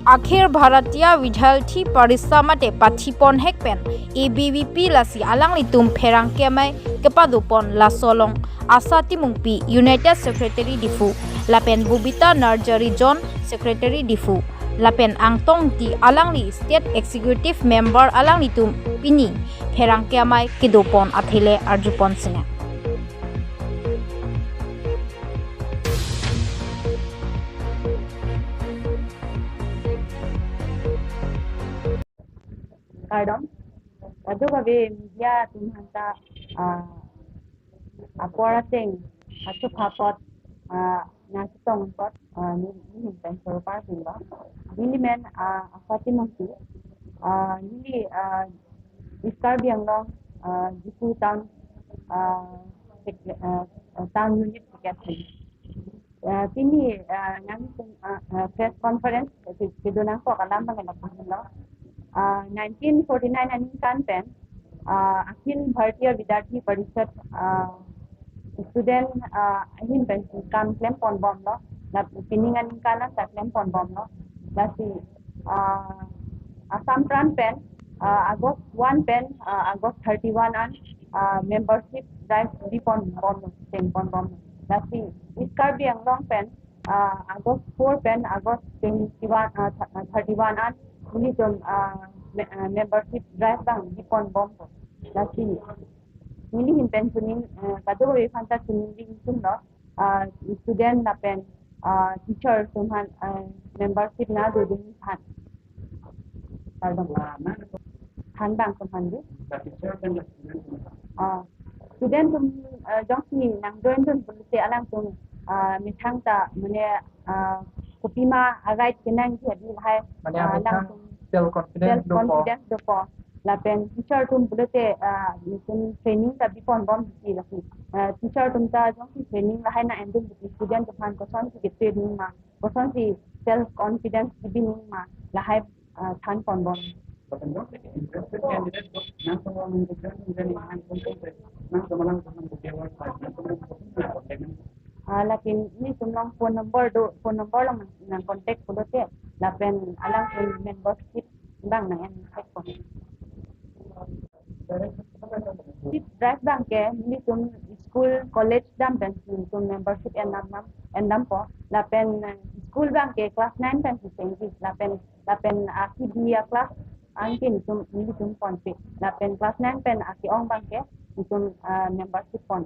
Akhir Bharatiya Vidyaर्थी Parisa mate pathipon hekpen ABVP lasi alang litum perang kemai kepadupon la solong asati mungpi United Secretary Difu lapen Bubita Narjari John Secretary Difu lapen angtong ti alang li State Executive Member alang litum pini perang kemai kedupon athile arjupon singa. Pardon? Adugabe media tumhanta aparating asu phapot nasitong pot ni pencil parking ba ini men afati mungki ni iskar biang long difu town town unit secretary tini nang press conference kedonang ko kalam mengenai 1949 aninkan pen Akhil Bharatiya Vidyaर्थी Parishad student ahin pen kam claim pon bom lo na pining aninkan na claim pon bom lo lasi Assam Pran pen August 1 pen August 31 an membership drive di pon bom ten pon bom lasi iskar biang long pen August 4 pen August 31 an ini jom membership drive bang di pon bom lasi ini himpen suning kado we fanta suning sum no student na pen teacher sumhan membership na do din han pardon han bang sumhan di student sum jongsi nang doin dun bulse alang sum mithang ta mane kopima agai kenang ji di hai lang sum self confidence do po la pen teacher tum bulate tum training ta bipon bom di la teacher tum ta jong training la hai na endum di student tum han ko son ki training ma ko son si self confidence di ma la hai than pon bom lakin ni tumlang phone number lang nang contact bulate la pen alang membership bang na en check ko drive bang ke ni tum school college dam pen tum membership en nam po la pen school bang ke class 9 pen si la pen aki dia class angkin tum ni tum pon pe la pen class 9 pen aki ong bang ke tum membership pon